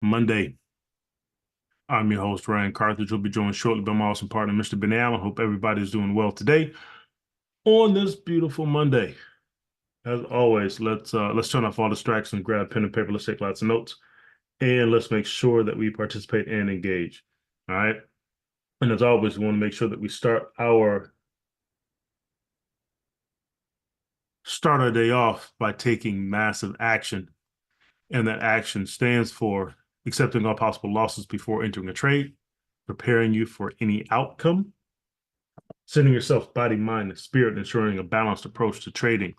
Monday. I'm your host, Ryan Carthage. We'll be joined shortly by my awesome partner, Mr. Ben Allen. Hope everybody's doing well today on this beautiful Monday. As always, let's turn off all distractions, grab pen and paper, let's take lots of notes, and let's make sure that we participate and engage. All right. And as always, we want to make sure that we start our day off by taking massive action. And that action stands for accepting all possible losses before entering a trade, preparing you for any outcome, sending yourself body, mind, and spirit, ensuring a balanced approach to trading.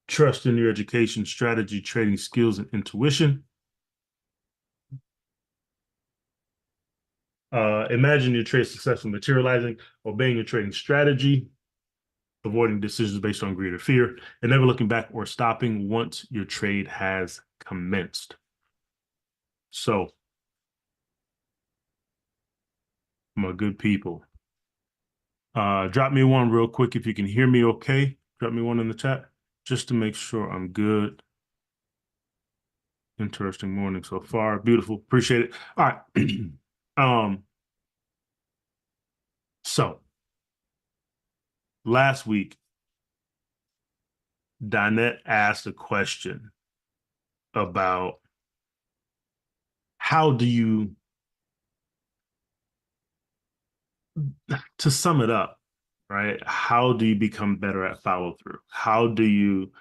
Trust in your education, strategy, trading skills, and intuition. Imagine your trade successfully materializing, obeying your trading strategy, avoiding decisions based on greed or fear, and never looking back or stopping once your trade has commenced. So, my good people, drop me one real quick if you can hear me okay. Drop me one in the chat just to make sure I'm good. Interesting morning so far. Beautiful. Appreciate it. All right. um, so last week, Dinette asked a question about how do you, to sum it up, right? How do you become better at follow through? How do you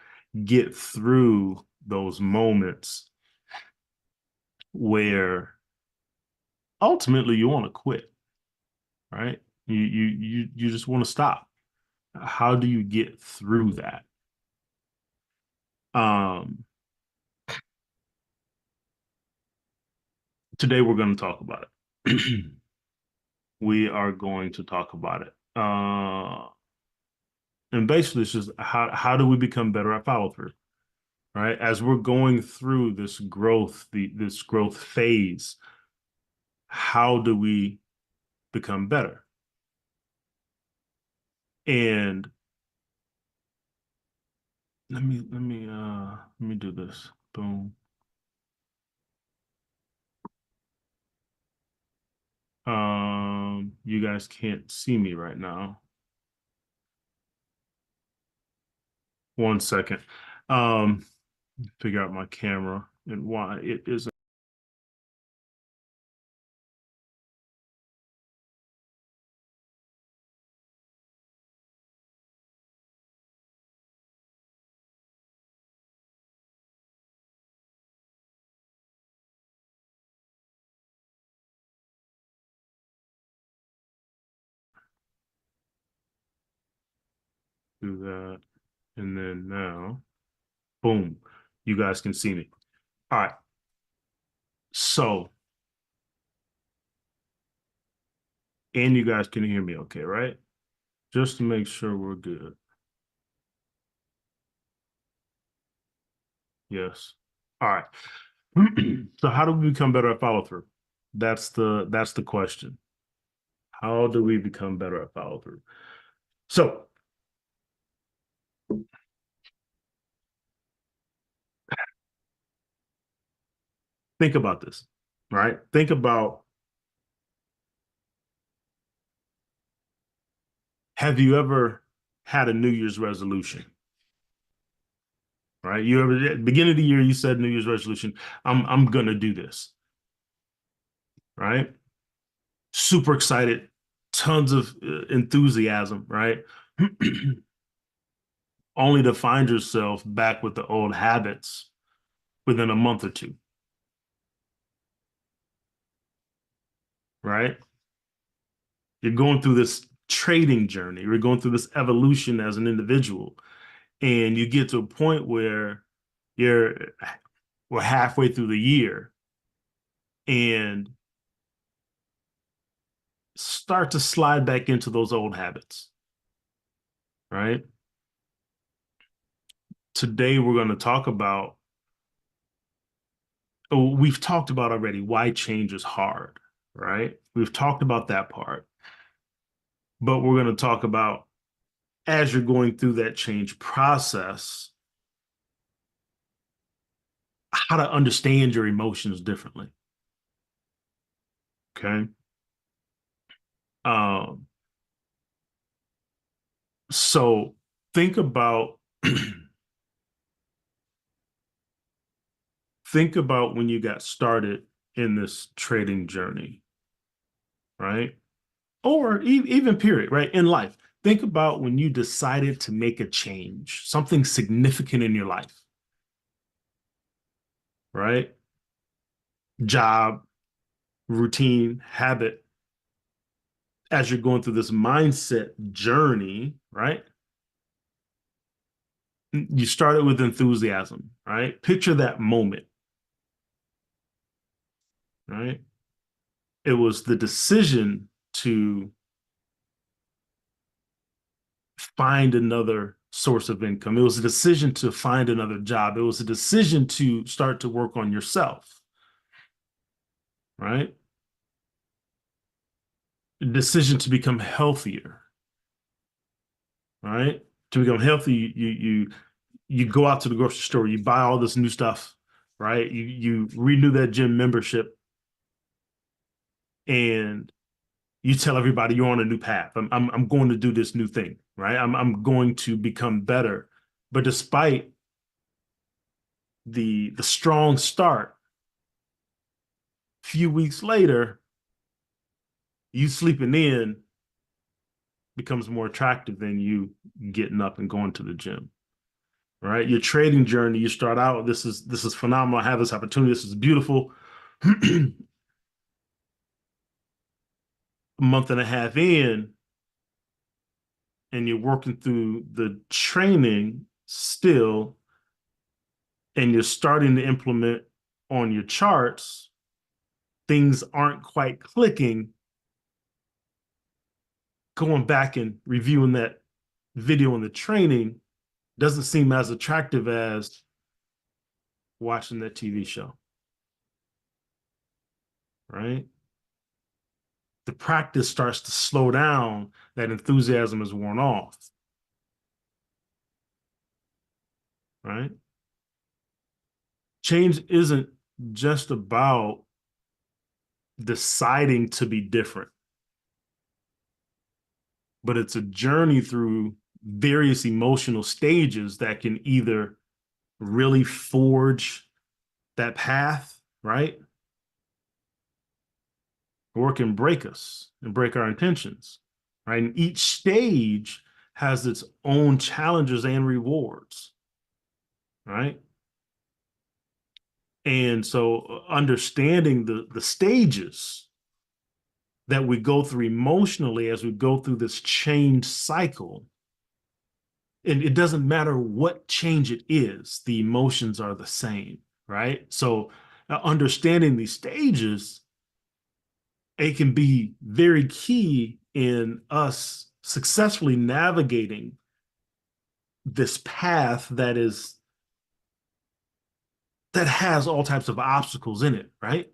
get through those moments where ultimately you want to quit, right? You just want to stop. How do you get through that? Um, Today we're going to talk about it. We are going to talk about it. And basically it's just how do we become better at follow through, right? As we're going through this growth phase, how do we become better? And let me do this. Boom. You guys can't see me right now. One second. Um, Figure out my camera and why it isn't. Do that. And then now, boom, you guys can see me. All right. So, and you guys can hear me okay, right? Just to make sure we're good. Yes. All right. So how do we become better at follow through? That's the question. How do we become better at follow through? So think about this, right? Think about, have you ever had a New Year's resolution? Right? You ever at the beginning of the year you said New Year's resolution, I'm gonna do this, right? Super excited, tons of enthusiasm, right? Only to find yourself back with the old habits within a month or two, right? You're going through this trading journey, you're going through this evolution as an individual, and you get to a point where you're we're halfway through the year and start to slide back into those old habits, right? Today we're going to talk about, oh, we've talked about already why change is hard, right? We've talked about that part, but we're going to talk about as you're going through that change process, how to understand your emotions differently. Okay. Um, so think about think about when you got started in this trading journey, right? Or even period, right? In life. Think about when you decided to make a change, something significant in your life, right? Job, routine, habit, as you're going through this mindset journey, right? You started with enthusiasm, right? Picture that moment, right? It was the decision to find another source of income. It was a decision to find another job. It was a decision to start to work on yourself, right? A decision to become healthier, right? To become healthy, you go out to the grocery store, you buy all this new stuff, right? You renew that gym membership, and you tell everybody you're on a new path. I'm going to do this new thing, right? I'm going to become better. But despite the strong start, few weeks later, you sleeping in becomes more attractive than you getting up and going to the gym. Right? Your trading journey, you start out, this is phenomenal. I have this opportunity. This is beautiful. A month and a half in, and you're working through the training still, and you're starting to implement on your charts, things aren't quite clicking. Going back and reviewing that video in the training doesn't seem as attractive as watching that TV show, right? The practice starts to slow down, that enthusiasm is worn off, right? Change isn't just about deciding to be different, but it's a journey through various emotional stages that can either really forge that path, right? Or can break us and break our intentions, right? And each stage has its own challenges and rewards, right? And so understanding the stages that we go through emotionally as we go through this change cycle, and it doesn't matter what change it is, the emotions are the same, right? So understanding these stages, it can be very key in us successfully navigating this path that has all types of obstacles in it, right?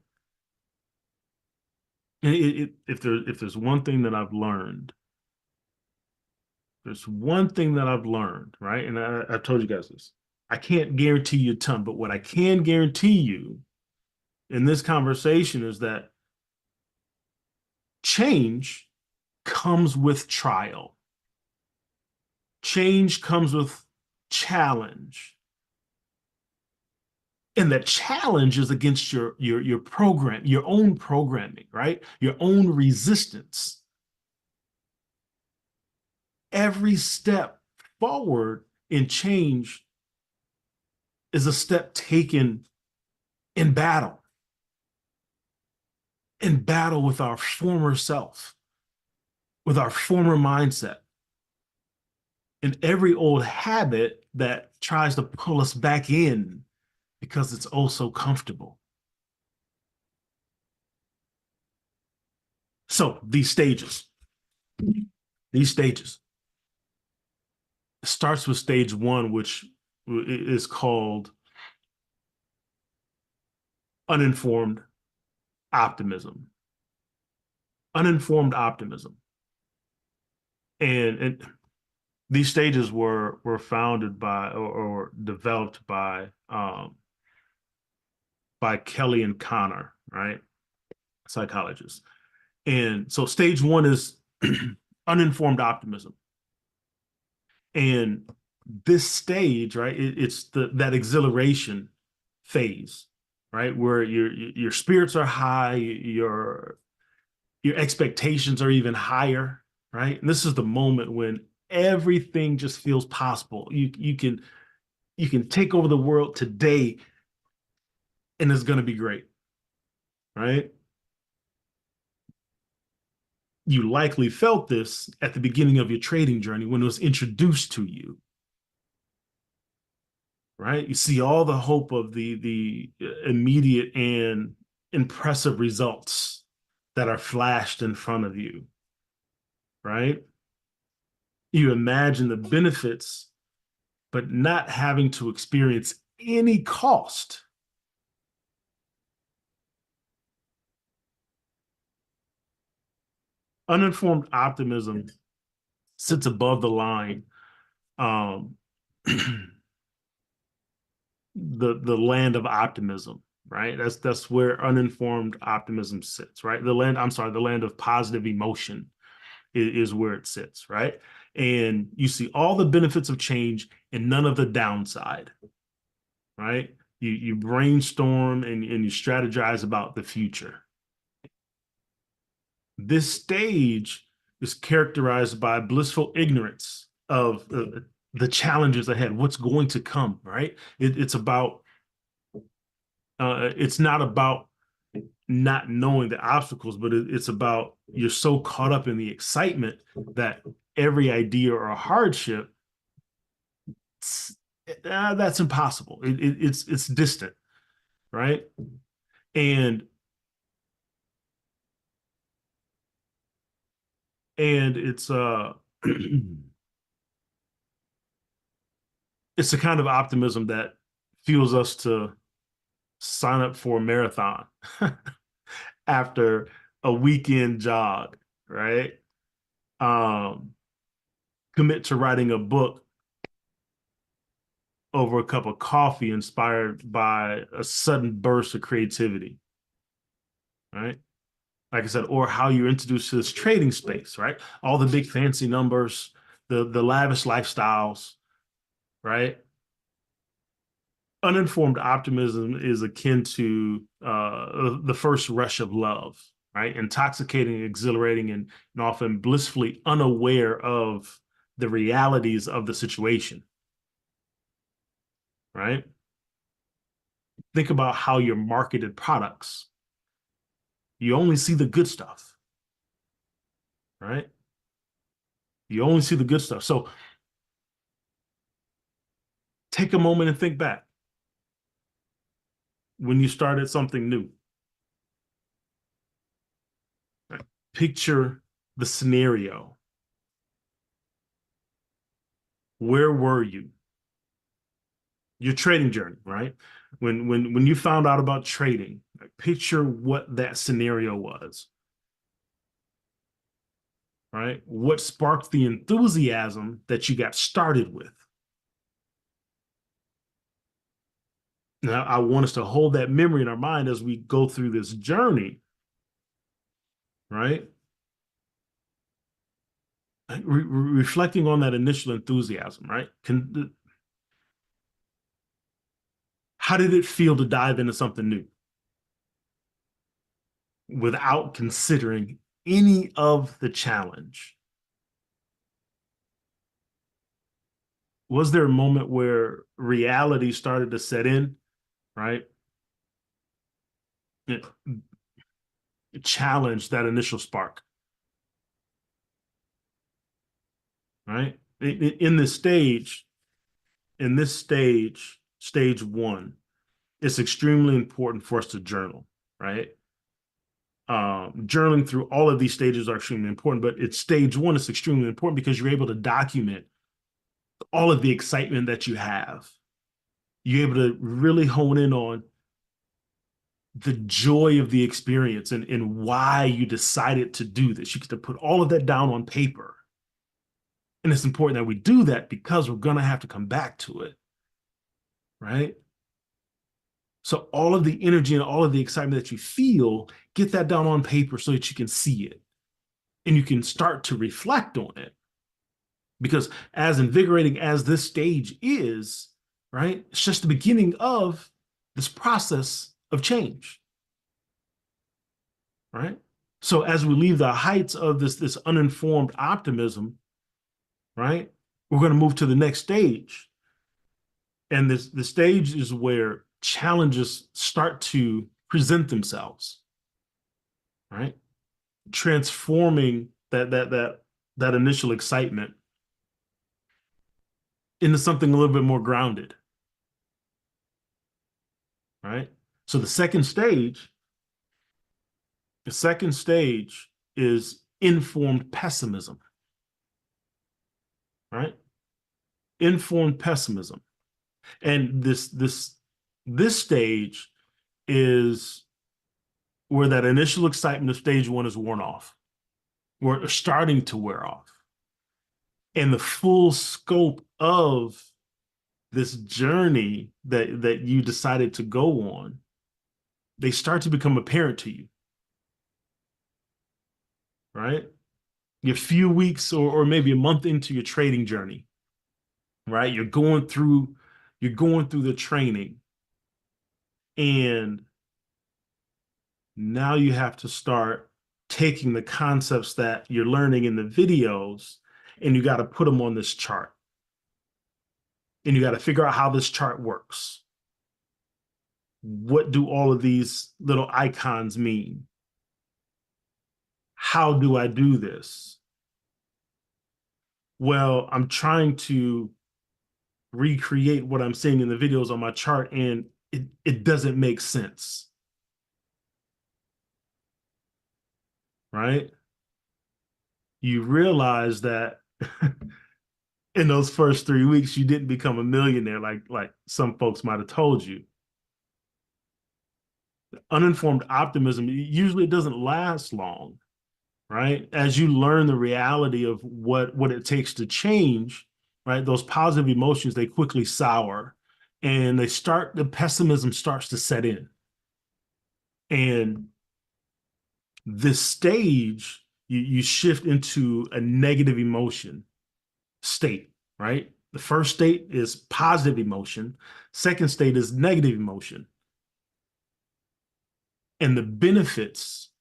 If there's one thing that I've learned, there's one thing that I've learned, right? And I've told you guys this. I can't guarantee you a ton, but what I can guarantee you in this conversation is that change comes with trial. Change comes with challenge. And that challenge is against your program, your own programming, right? Your own resistance. Every step forward in change is a step taken in battle, in battle with our former self, with our former mindset, and every old habit that tries to pull us back in because it's oh so comfortable. So these stages, it starts with stage one, which is called uninformed optimism. Uninformed optimism. And these stages were founded by or developed by by Kelly and Connor, right? Psychologists. And so stage one is uninformed optimism. And this stage, right, it's that exhilaration phase, right, where your spirits are high, your expectations are even higher, right? And this is the moment when everything just feels possible. You can take over the world today, and it's going to be great, right? You likely felt this at the beginning of your trading journey when it was introduced to you, right? You see all the hope of the immediate and impressive results that are flashed in front of you, right? You imagine the benefits, but not having to experience any cost. Uninformed optimism sits above the line, um, the land of optimism, right? That's where uninformed optimism sits, right? The land of positive emotion is where it sits, right? And you see all the benefits of change and none of the downside, right? You brainstorm and you strategize about the future. This stage is characterized by blissful ignorance of the challenges ahead, what's going to come, right? It's not about not knowing the obstacles, but it's about you're so caught up in the excitement that every idea or a hardship, that's impossible. It's distant, right? And it's it's the kind of optimism that fuels us to sign up for a marathon after a weekend jog, right? Um, Commit to writing a book over a cup of coffee inspired by a sudden burst of creativity, right? Like I said, or how you're introduced to this trading space, right? All the big fancy numbers, the lavish lifestyles, right? Uninformed optimism is akin to the first rush of love, right? Intoxicating, exhilarating, and often blissfully unaware of the realities of the situation, right? Think about how you're marketed products. You only see the good stuff, right? You only see the good stuff. So take a moment and think back when you started something new. Right? Picture the scenario. Where were you? Your trading journey, right? When you found out about trading, like, picture what that scenario was, right? What sparked the enthusiasm that you got started with? Now, I want us to hold that memory in our mind as we go through this journey, right? Reflecting on that initial enthusiasm, right? How did it feel to dive into something new without considering any of the challenge? Was there a moment where reality started to set in, right? It challenged that initial spark, right? In this stage, stage one, it's extremely important for us to journal, right? Journaling through all of these stages are extremely important, but it's stage one is extremely important because you're able to document all of the excitement that you have. You're able to really hone in on the joy of the experience and why you decided to do this. You get to put all of that down on paper. And it's important that we do that because we're going to have to come back to it, right? So all of the energy and all of the excitement that you feel, get that down on paper so that you can see it and you can start to reflect on it. Because as invigorating as this stage is, right, it's just the beginning of this process of change, right? So as we leave the heights of this uninformed optimism, right, we're going to move to the next stage. And the stage is where challenges start to present themselves, right? Transforming that initial excitement into something a little bit more grounded, right? So the second stage is informed pessimism, right? Informed pessimism. And this stage is where that initial excitement of stage one is worn off. We're starting to wear off. And the full scope of this journey that you decided to go on, they start to become apparent to you, right? You're a few weeks or maybe a month into your trading journey, right? You're going through the training, and now you have to start taking the concepts that you're learning in the videos and you got to put them on this chart. And you got to figure out how this chart works. What do all of these little icons mean? How do I do this? Well, I'm trying to recreate what I'm seeing in the videos on my chart, and it doesn't make sense, right? You realize that in those first 3 weeks, you didn't become a millionaire like some folks might have told you. Uninformed optimism, usually it doesn't last long, right? As you learn the reality of what it takes to change, right? Those positive emotions, they quickly sour and the pessimism starts to set in. And this stage, you shift into a negative emotion state, right? The first state is positive emotion. Second state is negative emotion. And the benefits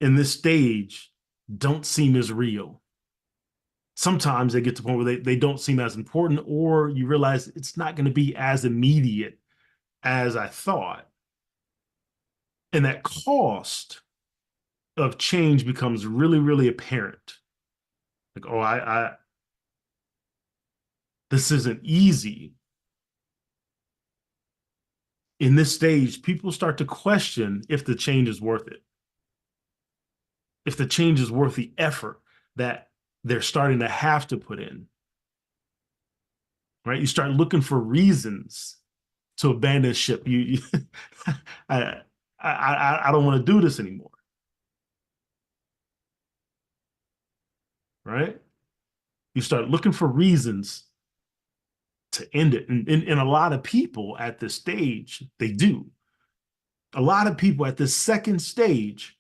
in this stage don't seem as real. Sometimes they get to the point where they don't seem as important, or you realize it's not going to be as immediate as I thought. And that cost of change becomes really, really apparent. Like, oh, this isn't easy. In this stage, people start to question if the change is worth it, if the change is worth the effort that they're starting to have to put in, right? You start looking for reasons to abandon ship. I, I don't want to do this anymore, right? You start looking for reasons to end it. And a lot of people at this stage, they do. A lot of people at this second stage,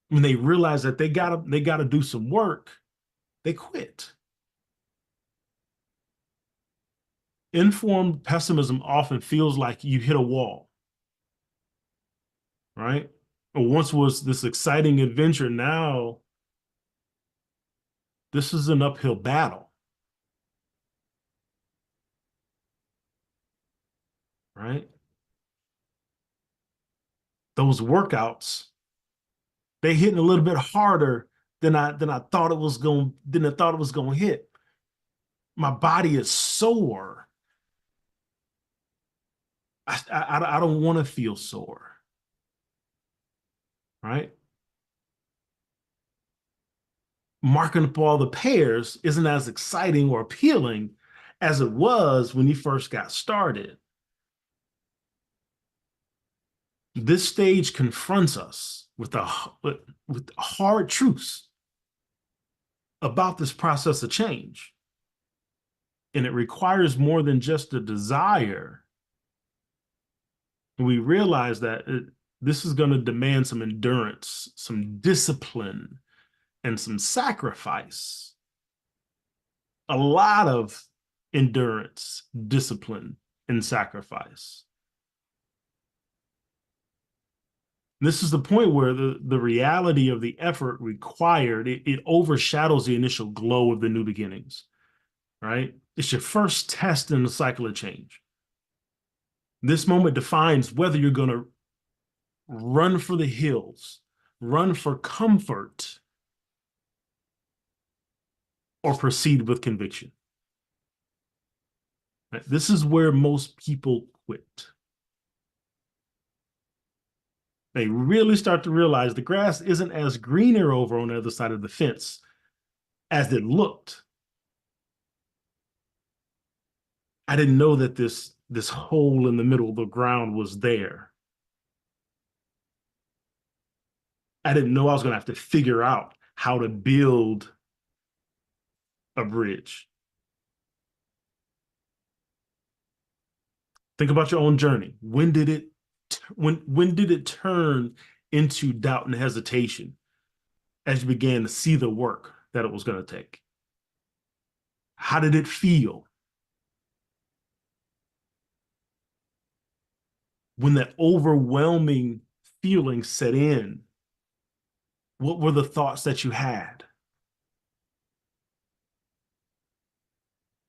when they realize that they gotta do some work, they quit. Informed pessimism often feels like you hit a wall, right? Or once was this exciting adventure, now this is an uphill battle, right? Those workouts, they hitting a little bit harder than I thought it was going to hit. My body is sore. I don't want to feel sore, right? Marking up all the pairs isn't as exciting or appealing as it was when you first got started. This stage confronts us with hard truths about this process of change. And it requires more than just a desire. we realize that this is going to demand some endurance, some discipline, and some sacrifice. A lot of endurance, discipline, and sacrifice. This is the point where the reality of the effort required, it overshadows the initial glow of the new beginnings, right? It's your first test in the cycle of change. This moment defines whether you're going to run for the hills, run for comfort, or proceed with conviction. Right? This is where most people quit. They really start to realize the grass isn't as greener over on the other side of the fence as it looked. I didn't know that this hole in the middle of the ground was there. I didn't know I was going to have to figure out how to build a bridge. Think about your own journey. When did it turn into doubt and hesitation as you began to see the work that it was going to take? How did it feel when that overwhelming feeling set in? What were the thoughts that you had?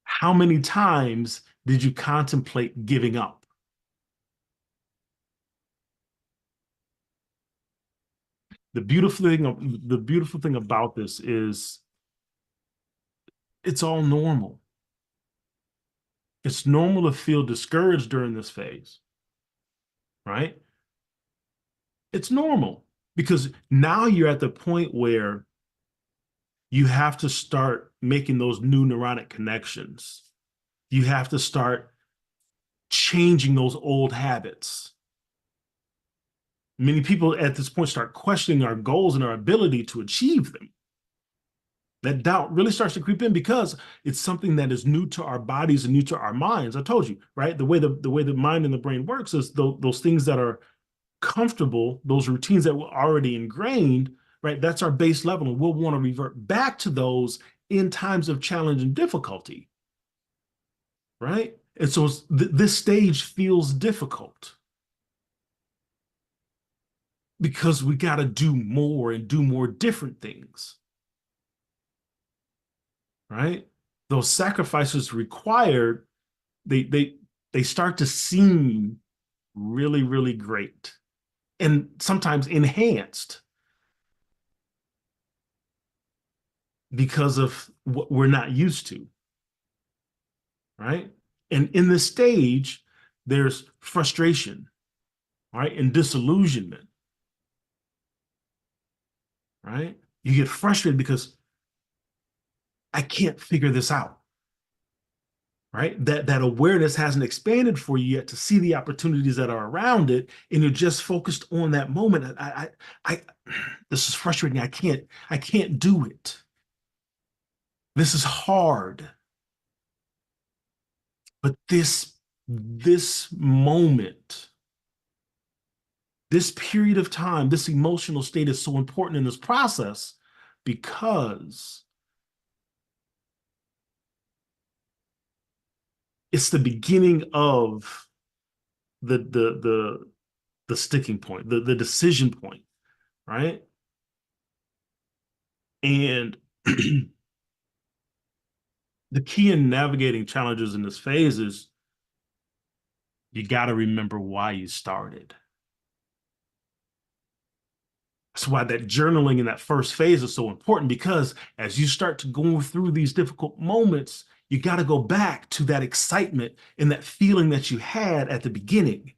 How many times did you contemplate giving up? The beautiful thing about this is it's all normal. It's normal to feel discouraged during this phase, right? It's normal because now you're at the point where you have to start making those new neurotic connections. You have to start changing those old habits. Many people at this point start questioning our goals and our ability to achieve them. That doubt really starts to creep in because it's something that is new to our bodies and new to our minds. I told you, right? The way the mind and the brain works is those things that are comfortable, those routines that were already ingrained, right? That's our base level. And we'll want to revert back to those in times of challenge and difficulty, right? And so this stage feels difficult because we got to do more and do more different things, right? Those sacrifices required, they start to seem really, really great and sometimes enhanced because of what we're not used to, right? And in this stage, there's frustration, right? And disillusionment, right? You get frustrated because I can't figure this out, right? That awareness hasn't expanded for you yet to see the opportunities that are around it, and you're just focused on that moment. I this is frustrating. I can't do it. This is hard. But this moment, this period of time, this emotional state is so important in this process because it's the beginning of the sticking point, the decision point, right? And the key in navigating challenges in this phase is you got to remember why you started. That's why that journaling in that first phase is so important, because as you start to go through these difficult moments, you got to go back to that excitement and that feeling that you had at the beginning,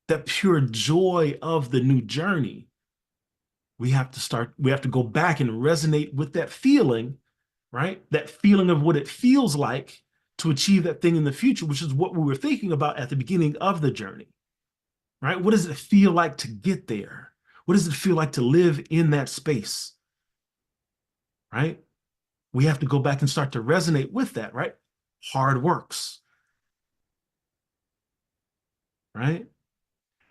that pure joy of the new journey. We have to go back and resonate with that feeling, right? That feeling of what it feels like to achieve that thing in the future, which is what we were thinking about at the beginning of the journey, right? What does it feel like to get there? What does it feel like to live in that space, right? We have to go back and start to resonate with that, right? Hard works, right?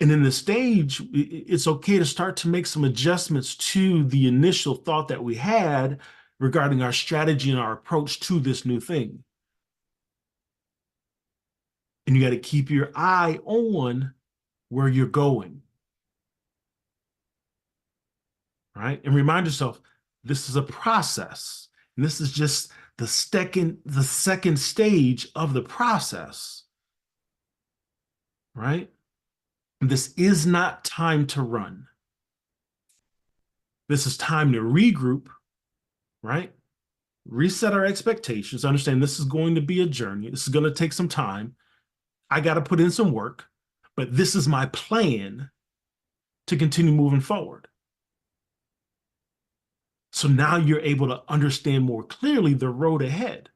And in the stage, it's okay to start to make some adjustments to the initial thought that we had regarding our strategy and our approach to this new thing. And you got to keep your eye on where you're going, right? And remind yourself, this is a process. And this is just the second stage of the process, right? And this is not time to run. This is time to regroup, right? Reset our expectations. Understand this is going to be a journey. This is going to take some time. I got to put in some work, but this is my plan to continue moving forward. So now you're able to understand more clearly the road ahead.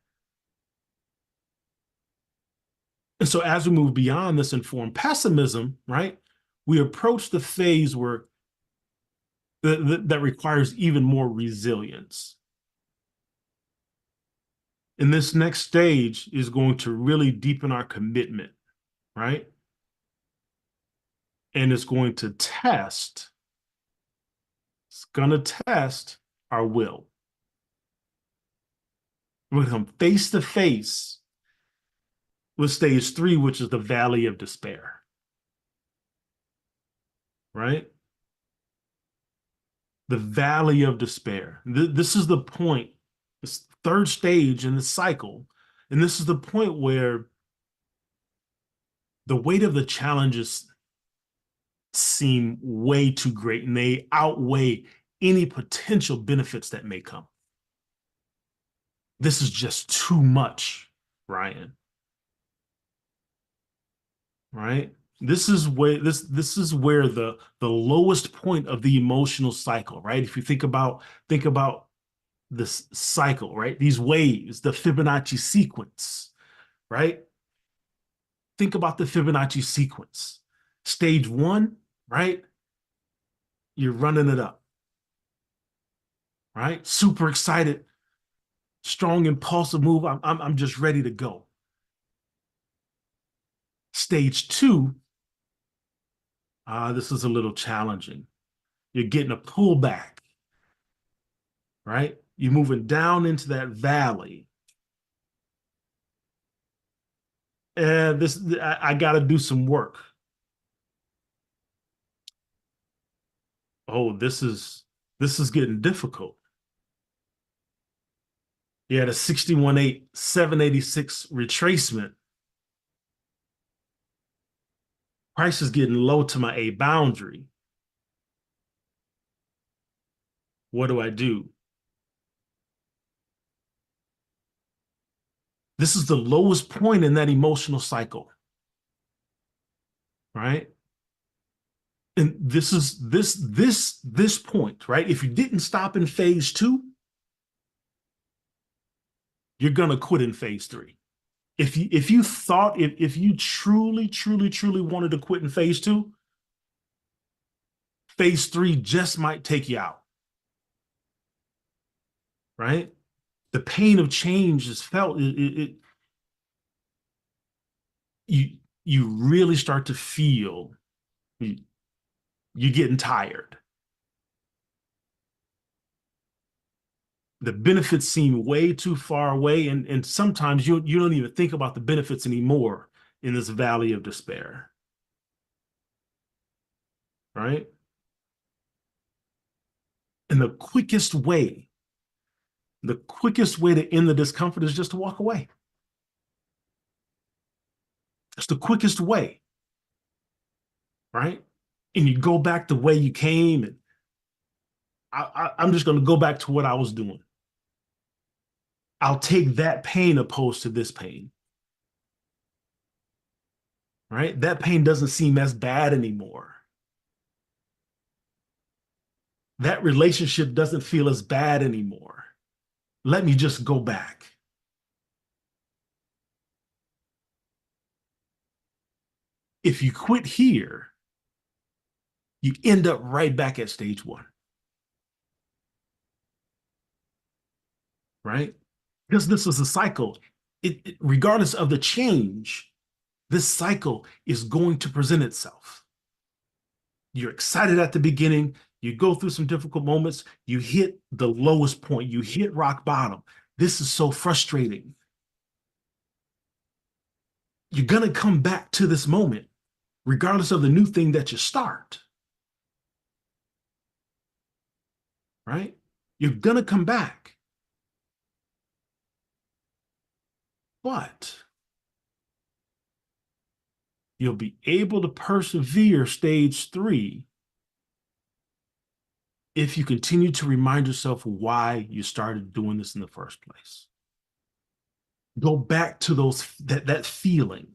And so as we move beyond this informed pessimism, right, we approach the phase where that requires even more resilience. And this next stage is going to really deepen our commitment, right? And it's going to test our will. We're going to come face to face with stage 3, which is the valley of despair, right? The valley of despair. This is the point, this third stage in the cycle. And this is the point where the weight of the challenges seem way too great and they outweigh any potential benefits that may come. This is just too much, Ryan. Right? This is where the lowest point of the emotional cycle, right? If you think about this cycle, right? These waves, the Fibonacci sequence, right? Think about the Fibonacci sequence. Stage 1, right? You're running it up, right? Super excited, strong, impulsive move. I'm just ready to go. Stage 2, this is a little challenging. You're getting a pullback, right? You're moving down into that valley. And I got to do some work. Oh, this is getting difficult. You had a 61.8, 786 retracement. Price is getting low to my A boundary. What do I do? This is the lowest point in that emotional cycle, right? And this point, right? If you didn't stop in phase 2, you're gonna quit in phase 3. If you truly wanted to quit in phase 2, phase 3 just might take you out, right? The pain of change is felt. You really start to feel you're getting tired. The benefits seem way too far away, and sometimes you don't even think about the benefits anymore in this valley of despair, right? And the quickest way to end the discomfort is just to walk away. It's the quickest way, right? And you go back the way you came, and I'm just going to go back to what I was doing. I'll take that pain opposed to this pain, right? That pain doesn't seem as bad anymore. That relationship doesn't feel as bad anymore. Let me just go back. If you quit here, you end up right back at stage 1, right? Because this is a cycle. Regardless of the change, this cycle is going to present itself. You're excited at the beginning. You go through some difficult moments. You hit the lowest point. You hit rock bottom. This is so frustrating. You're going to come back to this moment, regardless of the new thing that you start, right? You're going to come back. But you'll be able to persevere stage 3 if you continue to remind yourself why you started doing this in the first place. Go back to that feeling.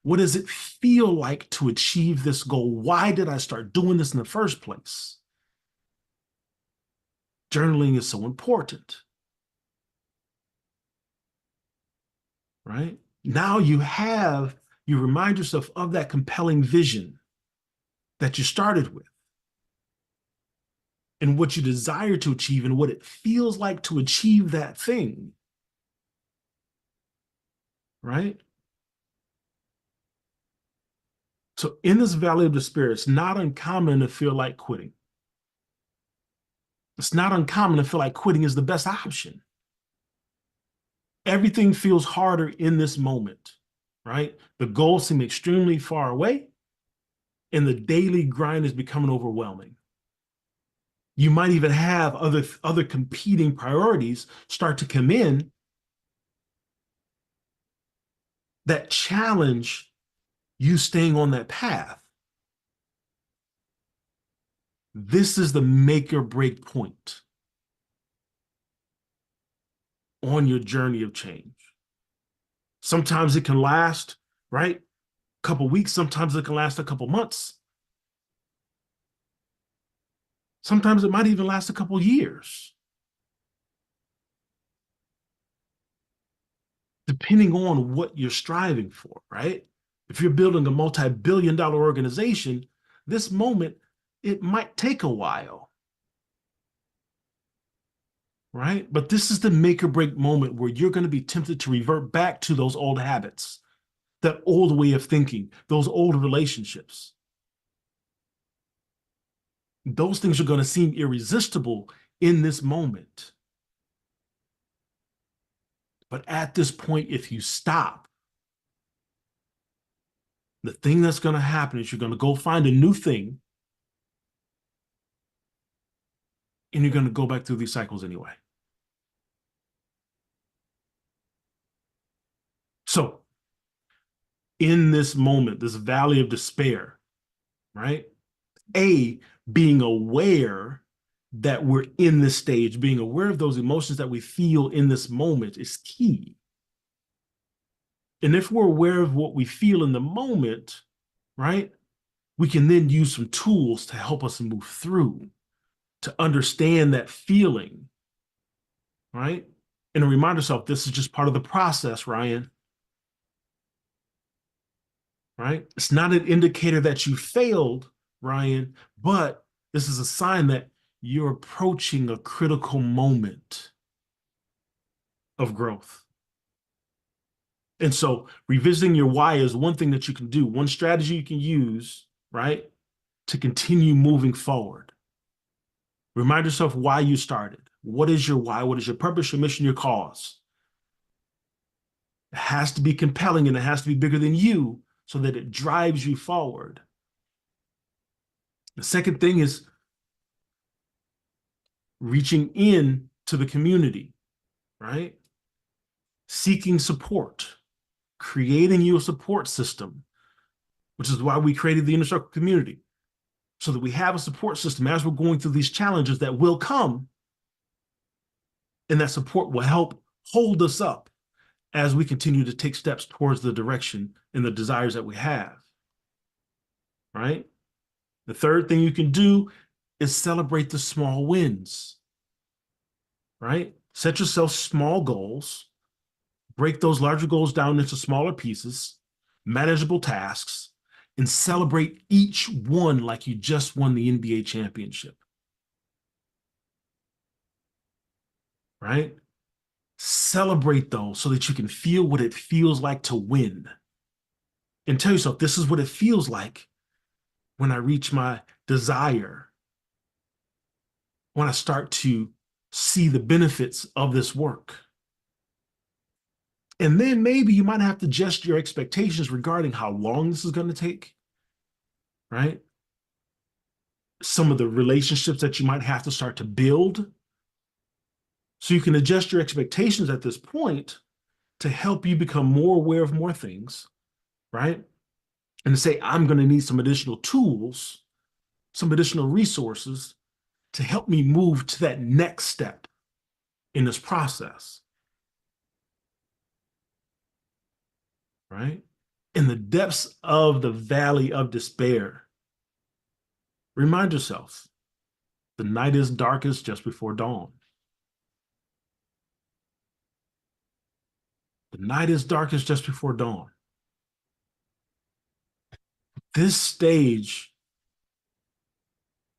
What does it feel like to achieve this goal? Why did I start doing this in the first place? Journaling is so important, right? Now you remind yourself of that compelling vision that you started with and what you desire to achieve and what it feels like to achieve that thing, right? So in this valley of despair, it's not uncommon to feel like quitting. It's not uncommon to feel like quitting is the best option. Everything feels harder in this moment, right? The goals seem extremely far away, and the daily grind is becoming overwhelming. You might even have other competing priorities start to come in that challenge you staying on that path. This is the make or break point on your journey of change. Sometimes it can last, right? A couple weeks, sometimes it can last a couple months. Sometimes it might even last a couple years, depending on what you're striving for, right? If you're building a multi-billion-dollar organization, this moment, it might take a while, right? But this is the make or break moment where you're going to be tempted to revert back to those old habits, that old way of thinking, those old relationships. Those things are going to seem irresistible in this moment. But at this point, if you stop, the thing that's going to happen is you're going to go find a new thing and you're going to go back through these cycles anyway. So in this moment, this valley of despair, right? Being aware that we're in this stage, being aware of those emotions that we feel in this moment is key. And if we're aware of what we feel in the moment, right, we can then use some tools to help us move through, to understand that feeling, right? And to remind ourselves, this is just part of the process, Ryan, right? It's not an indicator that you failed, Ryan, but this is a sign that you're approaching a critical moment of growth. And so revisiting your why is one thing that you can do, one strategy you can use, right, to continue moving forward. Remind yourself why you started. What is your why? What is your purpose, your mission, your cause? It has to be compelling and it has to be bigger than you so that it drives you forward. The second thing is reaching in to the community, right? Seeking support, creating you a support system, which is why we created the Inner Circle community, so that we have a support system as we're going through these challenges that will come, and that support will help hold us up as we continue to take steps towards the direction and the desires that we have, right? The third thing you can do is celebrate the small wins, right? Set yourself small goals, break those larger goals down into smaller pieces, manageable tasks, and celebrate each one like you just won the NBA championship, right? Celebrate those so that you can feel what it feels like to win. And tell yourself, this is what it feels like when I reach my desire, when I start to see the benefits of this work. And then maybe you might have to adjust your expectations regarding how long this is going to take, right? Some of the relationships that you might have to start to build. So you can adjust your expectations at this point to help you become more aware of more things, right? And to say, I'm going to need some additional tools, some additional resources to help me move to that next step in this process, right? In the depths of the valley of despair, remind yourself the night is darkest just before dawn. The night is darkest just before dawn. This stage,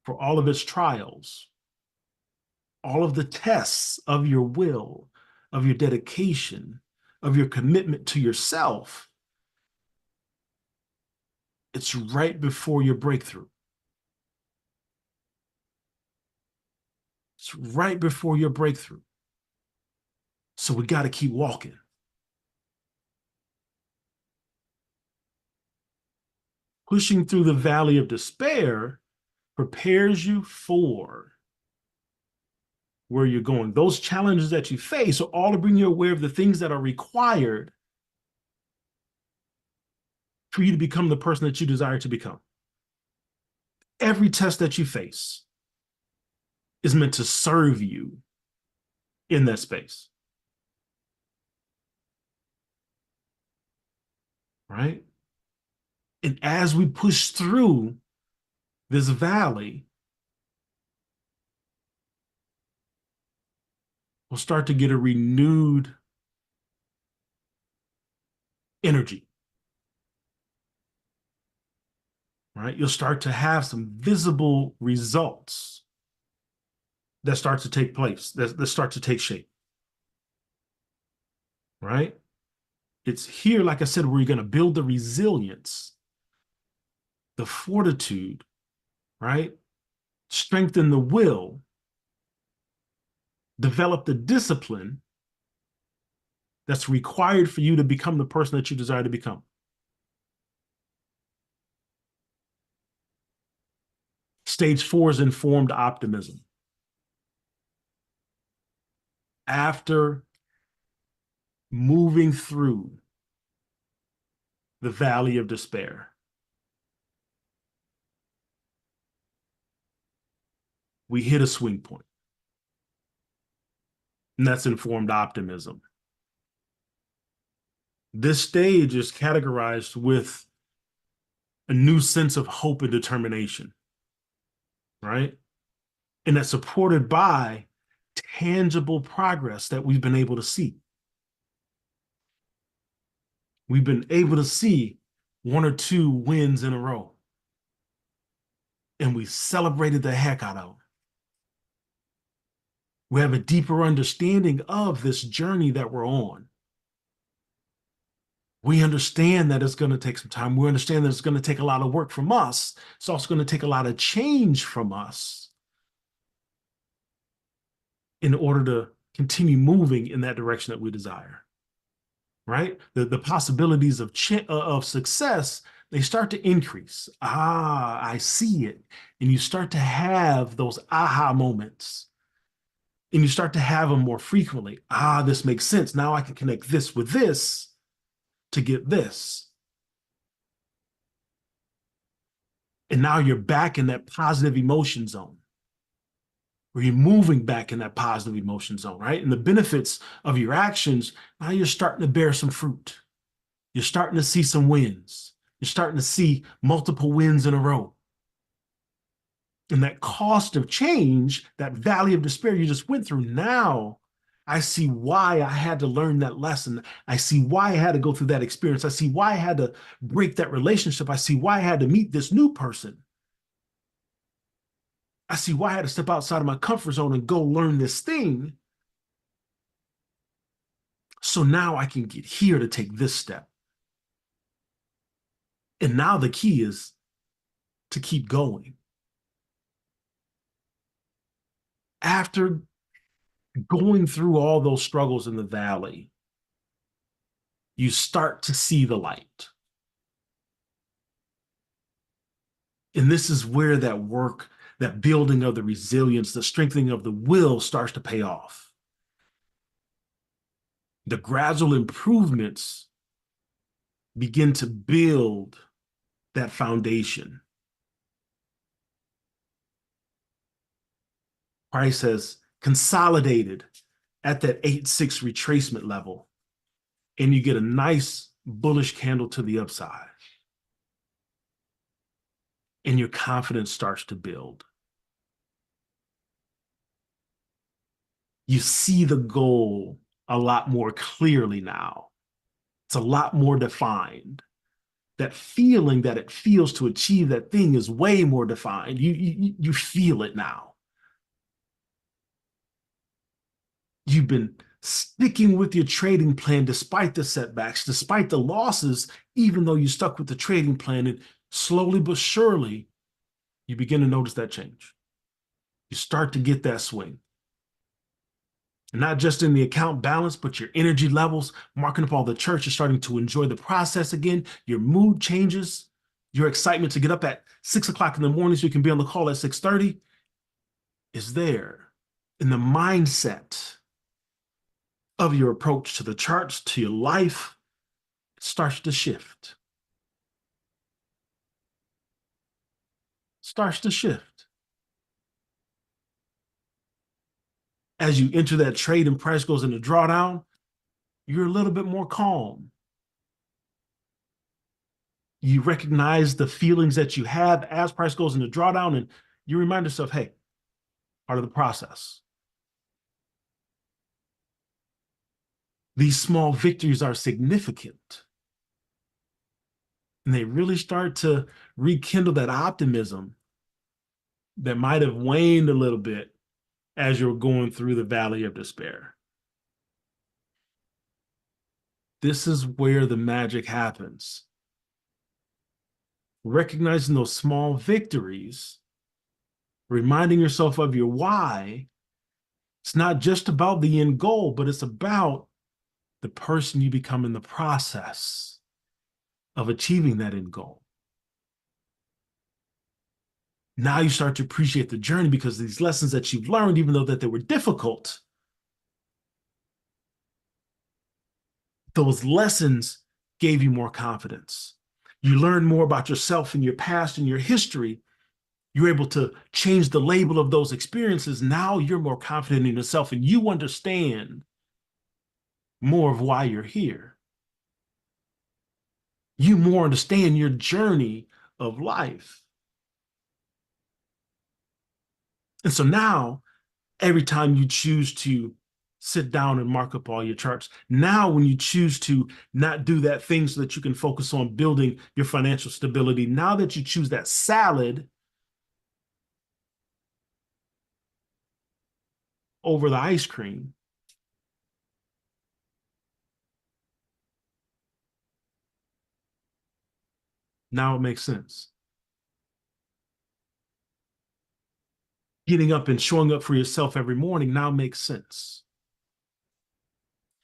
for all of its trials, all of the tests of your will, of your dedication, of your commitment to yourself, it's right before your breakthrough. It's right before your breakthrough. So we got to keep walking. Pushing through the valley of despair prepares you for where you're going. Those challenges that you face are all to bring you aware of the things that are required for you to become the person that you desire to become. Every test that you face is meant to serve you in that space, right? And as we push through this valley, we'll start to get a renewed energy, right? You'll start to have some visible results that start to take place, that start to take shape, right? It's here, like I said, where you're going to build the resilience, the fortitude, right? Strengthen the will, develop the discipline that's required for you to become the person that you desire to become. Stage 4 is informed optimism. After moving through the valley of despair, we hit a swing point, and that's informed optimism. This stage is categorized with a new sense of hope and determination, right? And that's supported by tangible progress that we've been able to see. We've been able to see 1 or 2 wins in a row, and we celebrated the heck out of them. We have a deeper understanding of this journey that we're on. We understand that it's going to take some time. We understand that it's going to take a lot of work from us. It's also going to take a lot of change from us in order to continue moving in that direction that we desire, right? The possibilities of success, they start to increase. Ah, I see it. And you start to have those aha moments. And you start to have them more frequently. Ah, this makes sense. Now I can connect this with this to get this. And now you're back in that positive emotion zone, where you're moving back in that positive emotion zone, right? And the benefits of your actions, now you're starting to bear some fruit. You're starting to see some wins. You're starting to see multiple wins in a row. And that cost of change, that valley of despair you just went through, now I see why I had to learn that lesson. I see why I had to go through that experience. I see why I had to break that relationship. I see why I had to meet this new person. I see why I had to step outside of my comfort zone and go learn this thing. So now I can get here to take this step. And now the key is to keep going. After going through all those struggles in the valley, you start to see the light. And this is where that work, that building of the resilience, the strengthening of the will starts to pay off. The gradual improvements begin to build that foundation. Price has consolidated at that 8-6 retracement level, and you get a nice bullish candle to the upside. And your confidence starts to build. You see the goal a lot more clearly now. It's a lot more defined. That feeling that it feels to achieve that thing is way more defined. You feel it now. You've been sticking with your trading plan despite the setbacks, despite the losses, even though you stuck with the trading plan, and slowly but surely, you begin to notice that change. You start to get that swing. And not just in the account balance, but your energy levels, marking up all the church, you're starting to enjoy the process again. Your mood changes. Your excitement to get up at 6 o'clock in the morning so you can be on the call at 6:30 is there. And the mindset of your approach to the charts, to your life, starts to shift. Starts to shift. As you enter that trade and price goes into drawdown, you're a little bit more calm. You recognize the feelings that you have as price goes into drawdown, and you remind yourself, hey, part of the process. These small victories are significant. And they really start to rekindle that optimism that might have waned a little bit as you're going through the valley of despair. This is where the magic happens. Recognizing those small victories, reminding yourself of your why. It's not just about the end goal, but it's about the person you become in the process of achieving that end goal. Now you start to appreciate the journey because these lessons that you've learned, even though that they were difficult, those lessons gave you more confidence. You learn more about yourself and your past and your history. You're able to change the label of those experiences. Now you're more confident in yourself and you understand more of why you're here. You more understand your journey of life. And so now, every time you choose to sit down and mark up all your charts, now when you choose to not do that thing so that you can focus on building your financial stability, now that you choose that salad over the ice cream, now it makes sense. Getting up and showing up for yourself every morning now makes sense.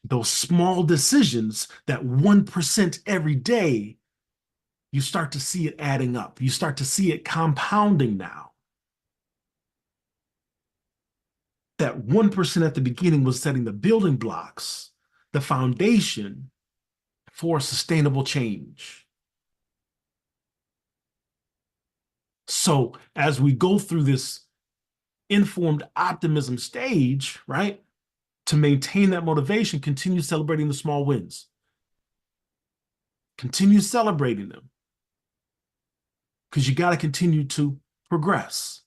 Those small decisions, that 1% every day, you start to see it adding up. You start to see it compounding now. That 1% at the beginning was setting the building blocks, the foundation for sustainable change. So as we go through this informed optimism stage, right, to maintain that motivation, continue celebrating the small wins. Continue celebrating them because you got to continue to progress.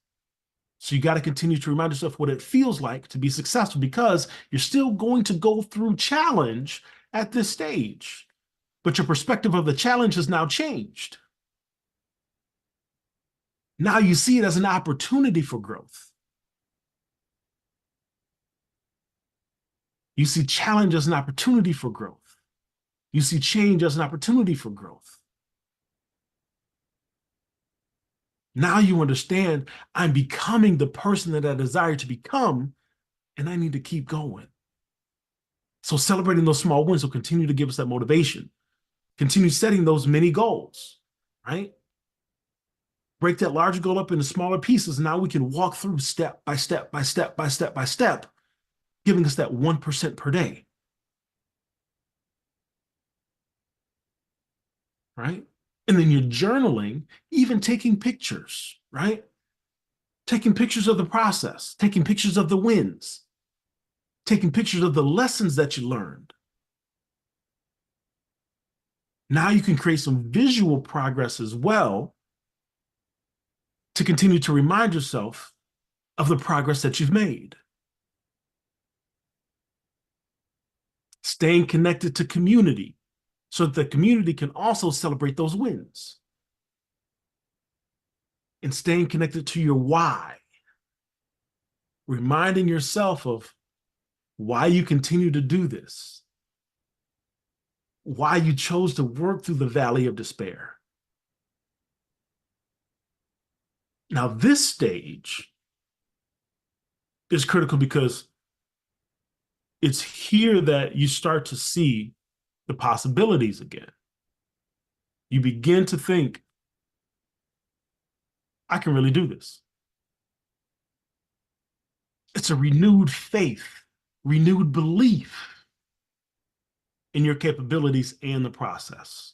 So you got to continue to remind yourself what it feels like to be successful because you're still going to go through challenge at this stage. But your perspective of the challenge has now changed. Now you see it as an opportunity for growth. You see challenge as an opportunity for growth. You see change as an opportunity for growth. Now you understand I'm becoming the person that I desire to become, and I need to keep going. So celebrating those small wins will continue to give us that motivation. Continue setting those mini goals, right? Break that larger goal up into smaller pieces. Now we can walk through step by step by step by step by step, giving us that 1% per day, right? And then you're journaling, even taking pictures, right? Taking pictures of the process, taking pictures of the wins, taking pictures of the lessons that you learned. Now you can create some visual progress as well to continue to remind yourself of the progress that you've made. Staying connected to community so that the community can also celebrate those wins. And staying connected to your why, reminding yourself of why you continue to do this, why you chose to work through the valley of despair. Now, this stage is critical because it's here that you start to see the possibilities again. You begin to think, I can really do this. It's a renewed faith, renewed belief in your capabilities and the process.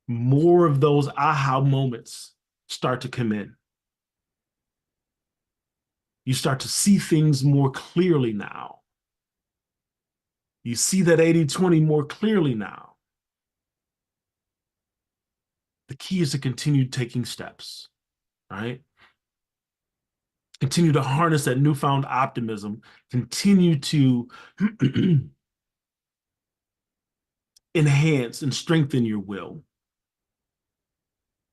More of those aha moments start to come in. You start to see things more clearly now. You see that 80-20 more clearly now. The key is to continue taking steps, right? Continue to harness that newfound optimism. Continue to enhance and strengthen your will,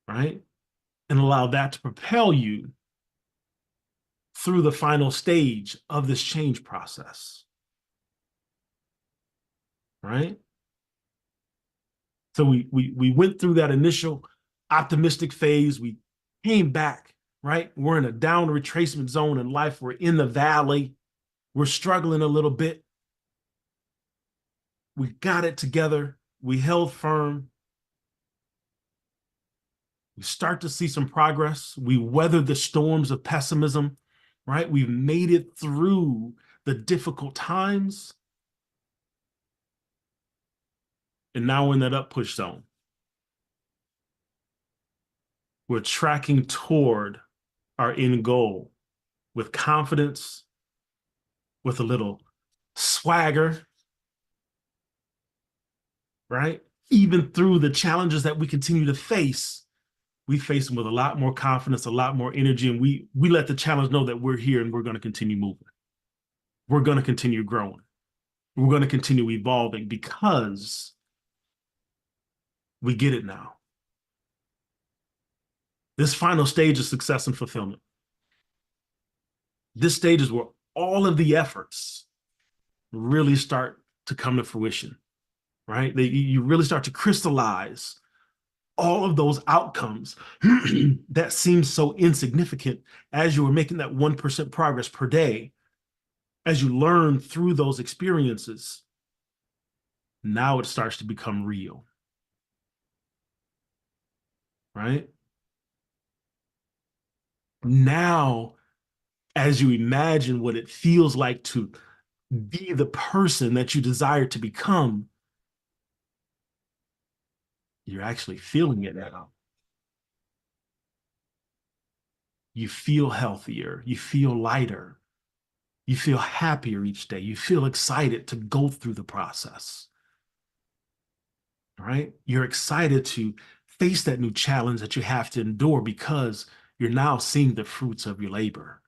right? And allow that to propel you through the final stage of this change process, right? So we went through that initial optimistic phase. We came back, right? We're in a down retracement zone in life. We're in the valley. We're struggling a little bit. We got it together. We held firm. We start to see some progress. We weathered the storms of pessimism, right? We've made it through the difficult times. And now we're in that up push zone. We're tracking toward our end goal with confidence, with a little swagger, right? Even through the challenges that we continue to face, we face them with a lot more confidence, a lot more energy, and we let the challenge know that we're here and we're going to continue moving. We're going to continue growing. We're going to continue evolving because we get it now. This final stage is success and fulfillment. This stage is where all of the efforts really start to come to fruition, right? You really start to crystallize all of those outcomes that seem so insignificant as you were making that 1% progress per day, as you learn through those experiences. Now it starts to become real, right? Now, as you imagine what it feels like to be the person that you desire to become, you're actually feeling it now. You feel healthier, you feel lighter, you feel happier each day, you feel excited to go through the process, right? You're excited to face that new challenge that you have to endure because you're now seeing the fruits of your labor.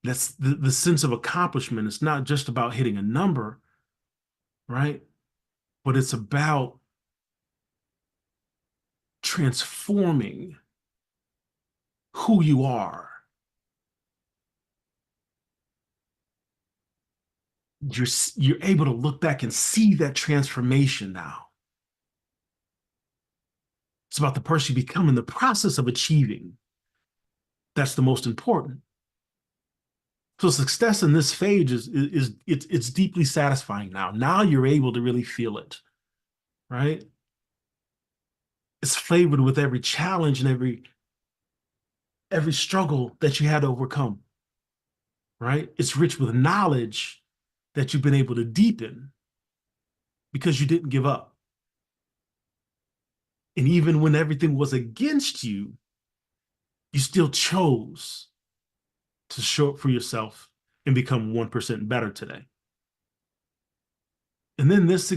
That's the sense of accomplishment. It's not just about hitting a number, right? But it's about transforming who you are. You're able to look back and see that transformation now. It's about the person you become in the process of achieving. That's the most important. So success in this phase it's deeply satisfying now. Now you're able to really feel it, right? It's flavored with every challenge and every struggle that you had to overcome, right? It's rich with knowledge that you've been able to deepen because you didn't give up. And even when everything was against you, you still chose to show up for yourself and become 1% better today. And then this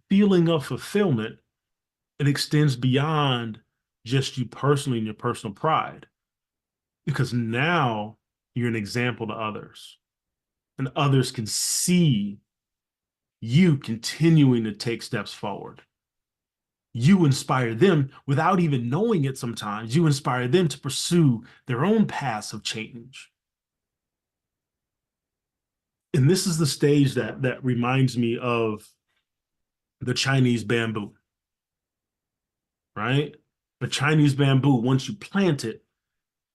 feeling of fulfillment, it extends beyond just you personally and your personal pride, because now you're an example to others, and others can see you continuing to take steps forward. You inspire them without even knowing it sometimes. You inspire them to pursue their own paths of change. And this is the stage that reminds me of the Chinese bamboo, right? The Chinese bamboo, once you plant it,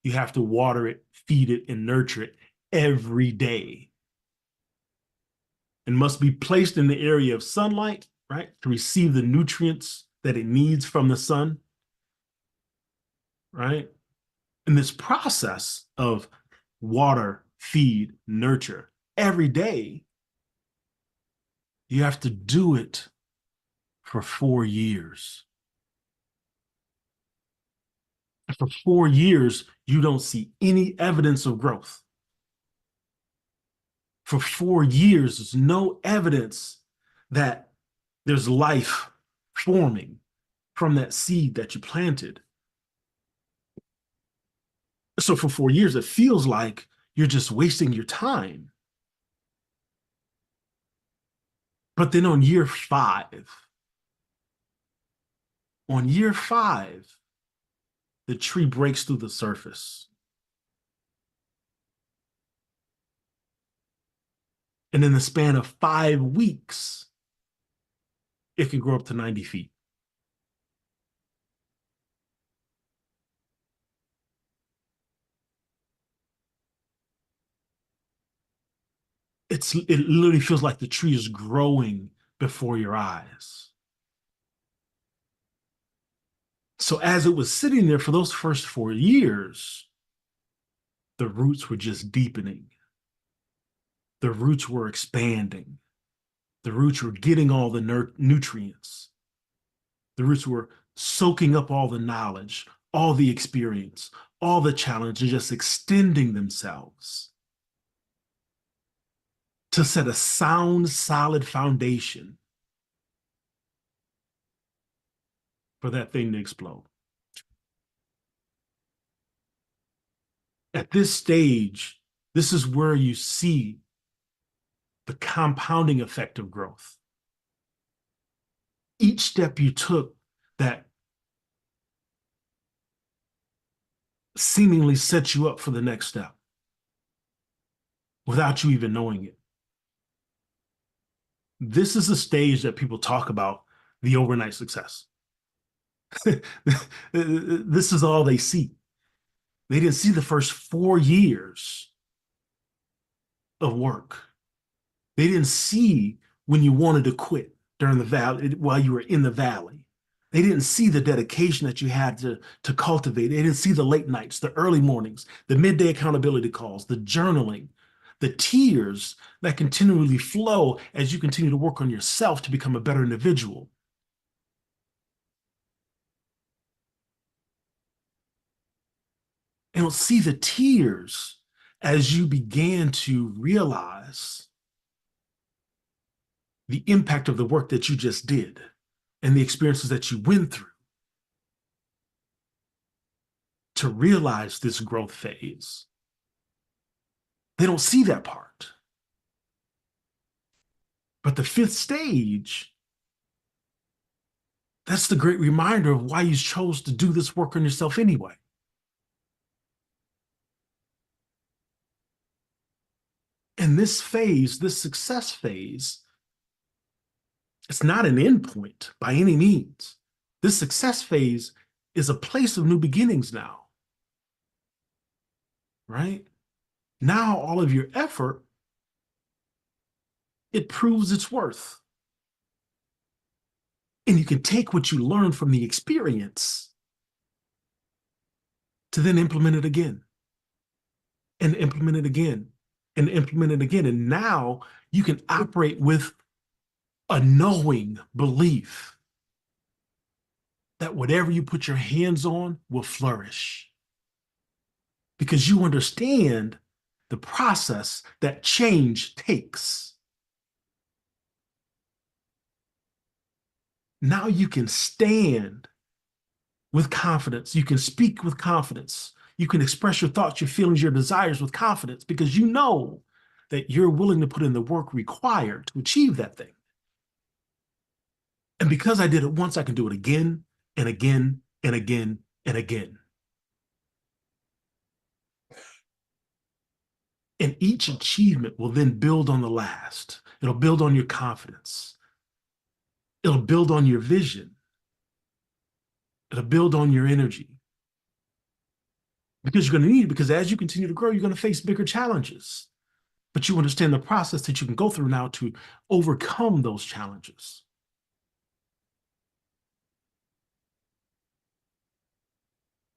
you have to water it, feed it, and nurture it every day. And must be placed in the area of sunlight, right, to receive the nutrients that it needs from the sun, right? In this process of water, feed, nurture every day, you have to do it for 4 years. And for 4 years, you don't see any evidence of growth. For 4 years, there's no evidence that there's life forming from that seed that you planted. So for 4 years, it feels like you're just wasting your time. But then on year five, the tree breaks through the surface. And in the span of 5 weeks, it can grow up to 90 feet. It literally feels like the tree is growing before your eyes. So as it was sitting there for those first 4 years, the roots were just deepening. The roots were expanding. The roots were getting all the nutrients. The roots were soaking up all the knowledge, all the experience, all the challenge, and just extending themselves to set a sound, solid foundation for that thing to explode. At this stage, this is where you see the compounding effect of growth. Each step you took that seemingly sets you up for the next step without you even knowing it. This is a stage that people talk about, the overnight success. This is all they see. They didn't see the first 4 years of work. They didn't see when you wanted to quit during the valley while you were in the valley. They didn't see the dedication that you had to cultivate. They didn't see the late nights, the early mornings, the midday accountability calls, the journaling, the tears that continually flow as you continue to work on yourself to become a better individual. And see the tears as you began to realize the impact of the work that you just did and the experiences that you went through to realize this growth phase. They don't see that part. But the fifth stage, that's the great reminder of why you chose to do this work on yourself anyway. And this phase, this success phase, it's not an endpoint by any means. This success phase is a place of new beginnings now, right? Now all of your effort, it proves its worth. And you can take what you learned from the experience to then implement it again and implement it again and implement it again. And now you can operate with a knowing belief that whatever you put your hands on will flourish because you understand the process that change takes. Now you can stand with confidence. You can speak with confidence. You can express your thoughts, your feelings, your desires with confidence because you know that you're willing to put in the work required to achieve that thing. And because I did it once, I can do it again and again and again and again. And each achievement will then build on the last. It'll build on your confidence. It'll build on your vision. It'll build on your energy. Because you're going to need it, because as you continue to grow, you're going to face bigger challenges. But you understand the process that you can go through now to overcome those challenges.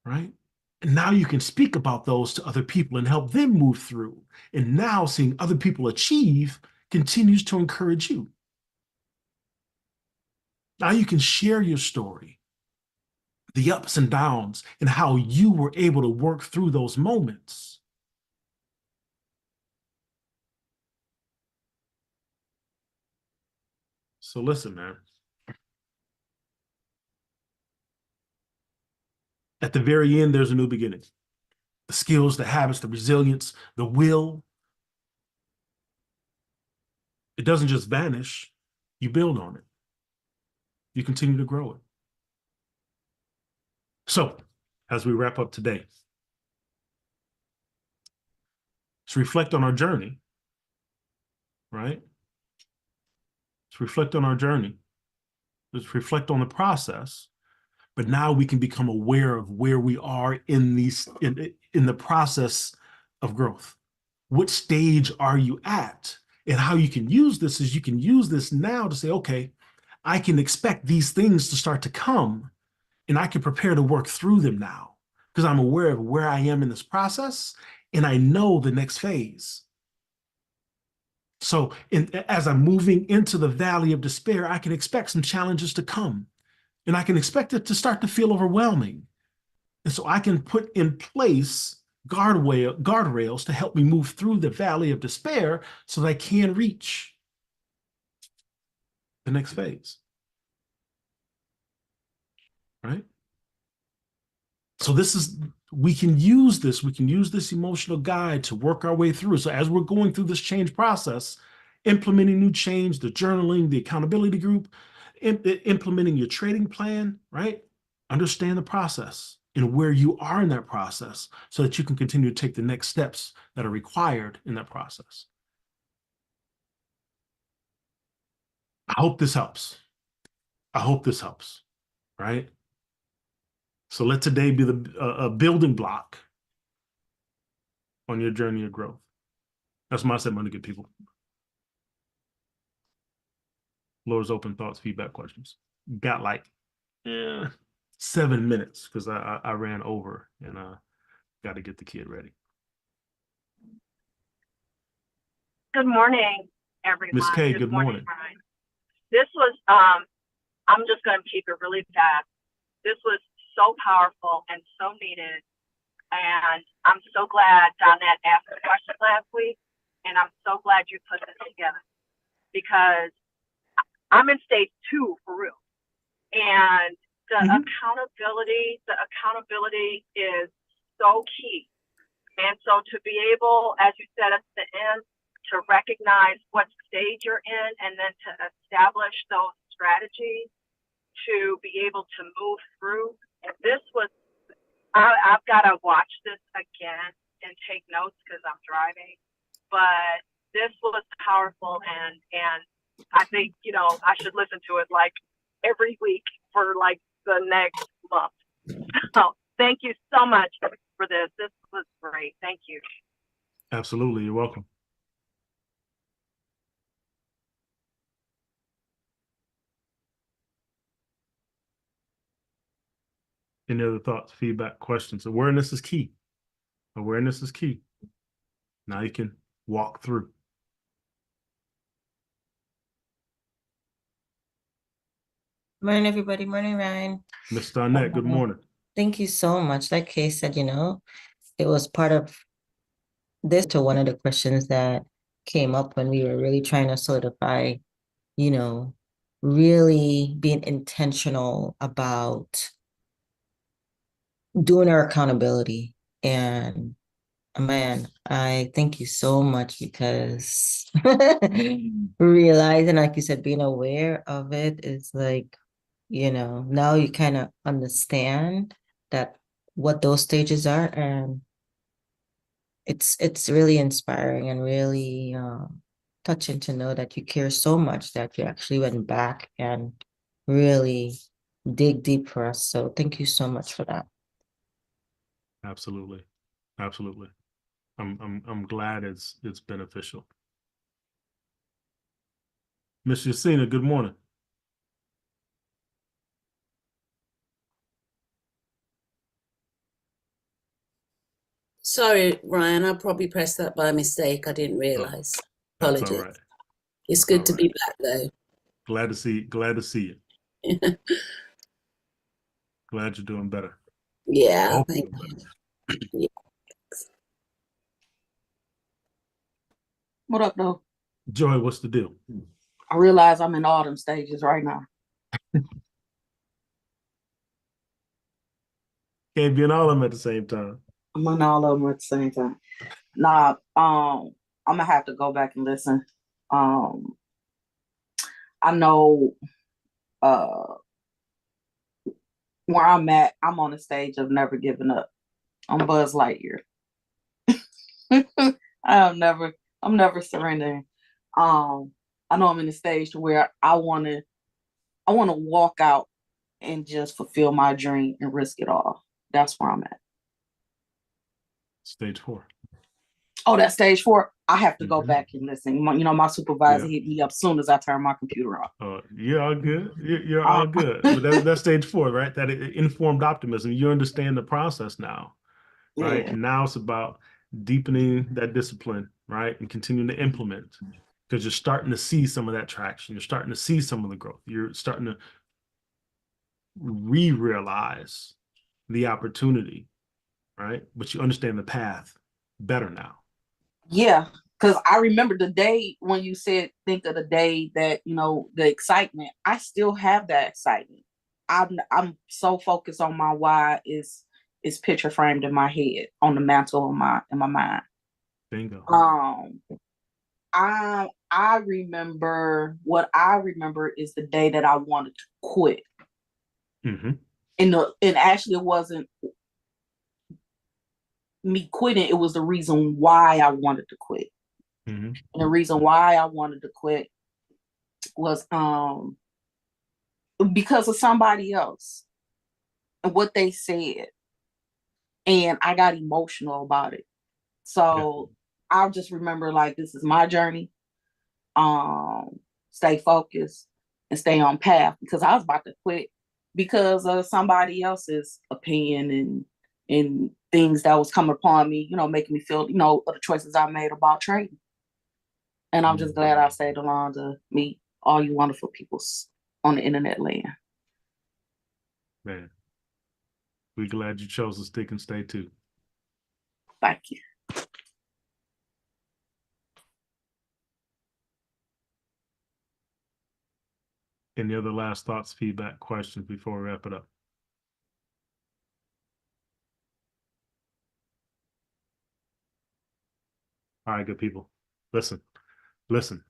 Right? And now you can speak about those to other people and help them move through. And now seeing other people achieve continues to encourage you. Now you can share your story, the ups and downs, and how you were able to work through those moments. So listen, man. At the very end, there's a new beginning. The skills, the habits, the resilience, the will. It doesn't just vanish. You build on it. You continue to grow it. So, as we wrap up today, let's reflect on our journey, right? Let's reflect on our journey. Let's reflect on the process. But now we can become aware of where we are in the process of growth. What stage are you at? And how you can use this is you can use this now to say, okay, I can expect these things to start to come and I can prepare to work through them now because I'm aware of where I am in this process and I know the next phase. So as I'm moving into the valley of despair, I can expect some challenges to come and I can expect it to start to feel overwhelming. And so I can put in place guardrails to help me move through the valley of despair so that I can reach the next phase. Right? So we can use this emotional guide to work our way through. So as we're going through this change process, implementing new change, the journaling, the accountability group, implementing your trading plan, right? Understand the process and where you are in that process so that you can continue to take the next steps that are required in that process. I hope this helps. I hope this helps, right? So let today be a building block on your journey of growth. That's my segment to get people. Floor is open, thoughts, feedback, questions. Got like 7 minutes because I ran over and got to get the kid ready. Good morning, everyone. Miss K, good morning. This was, I'm just going to keep it really fast. This was so powerful and so needed. And I'm so glad Donette asked the question last week. And I'm so glad you put this together because I'm in stage 2 for real. And the accountability is so key. And so to be able, as you said at the end, to recognize what stage you're in and then to establish those strategies to be able to move through. And this was, I've got to watch this again and take notes because I'm driving, but this was powerful. And I think, I should listen to it like every week for like the next month. So thank you so much for this. This was great. Thank you. Absolutely. You're welcome. Any other thoughts, feedback, questions? Awareness is key. Awareness is key. Now you can walk through. Morning, everybody. Morning, Ryan. Mr. Arnett, good morning. Thank you so much. Like Kay said, it was part of this to one of the questions that came up when we were really trying to solidify, really being intentional about doing our accountability. And man, I thank you so much because realizing, like you said, being aware of it is like, now you kind of understand that what those stages are, and it's really inspiring and really touching to know that you care so much that you actually went back and really dig deep for us. So thank you so much for that. Absolutely. Absolutely. I'm glad it's beneficial. Miss Yasina, good morning. Sorry, Ryan, I probably pressed that by mistake. I didn't realize. That's Apologies. all right. It's That's good all to right. be back though. Glad to see you. Glad you're doing better. Yeah, Hope thank you're doing you. better. Yeah. What up, though? Joy, what's the deal? I realize I'm in autumn stages right now. Can't be in all of them at the same time. I'm in all of them at the same time. Nah, I'm gonna have to go back and listen. I know where I'm at, I'm on the stage of never giving up. I'm Buzz Lightyear. I'm never surrendering. I know I'm in the stage where I wanna walk out and just fulfill my dream and risk it all. That's where I'm at. Stage 4. Oh, that's stage 4. I have to go Mhm. back and listen. My supervisor Yeah. hit me up soon as I turn my computer off. You're all good. You're all good. But that's stage 4, right? That informed optimism. You understand the process now, right? Yeah. And now it's about deepening that discipline, right? And continuing to implement because you're starting to see some of that traction. You're starting to see some of the growth. You're starting to realize the opportunity, right? But you understand the path better now. Yeah. Because I remember the day when you said, think of the day that, the excitement. I still have that excitement. I'm so focused on my why is picture framed in my head on the mantle in my mind. Bingo. I remember what I remember is the day that I wanted to quit. Mm-hmm. And actually it wasn't me quitting, it was the reason why I wanted to quit. Mm-hmm. And the reason why I wanted to quit was because of somebody else and what they said. And I got emotional about it. So I just remember like this is my journey. Stay focused and stay on path because I was about to quit because of somebody else's opinion and things that was coming upon me, making me feel, the choices I made about trading. And I'm just glad I stayed along to meet all you wonderful people on the internet land. Man, we're glad you chose to stick and stay too. Thank you. Any other last thoughts, feedback, questions before we wrap it up? All right, good people. Listen.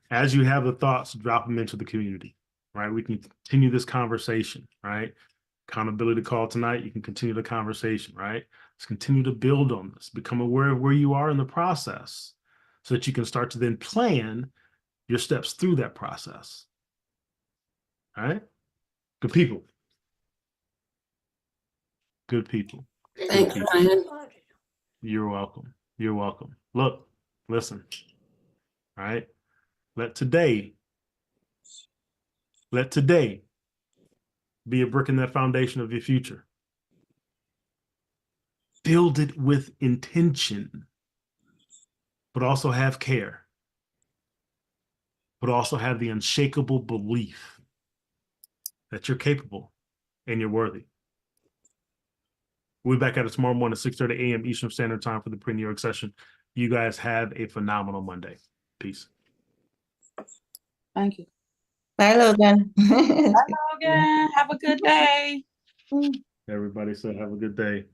As you have the thoughts, drop them into the community, right? We can continue this conversation, right? Accountability call tonight. You can continue the conversation, right? Let's continue to build on this. Become aware of where you are in the process so that you can start to then plan your steps through that process. All right? Good people. Good people. Thanks, Ryan. You're welcome. You're welcome. Look, listen. All right. Let today be a brick in that foundation of your future. Build it with intention, but also have care, but also have the unshakable belief that you're capable and you're worthy. We'll be back at it tomorrow morning, 6:30 a.m. Eastern Standard Time for the pre-New York session. You guys have a phenomenal Monday. Peace. Thank you. Bye, Logan. Again, have a good day. Everybody said have a good day.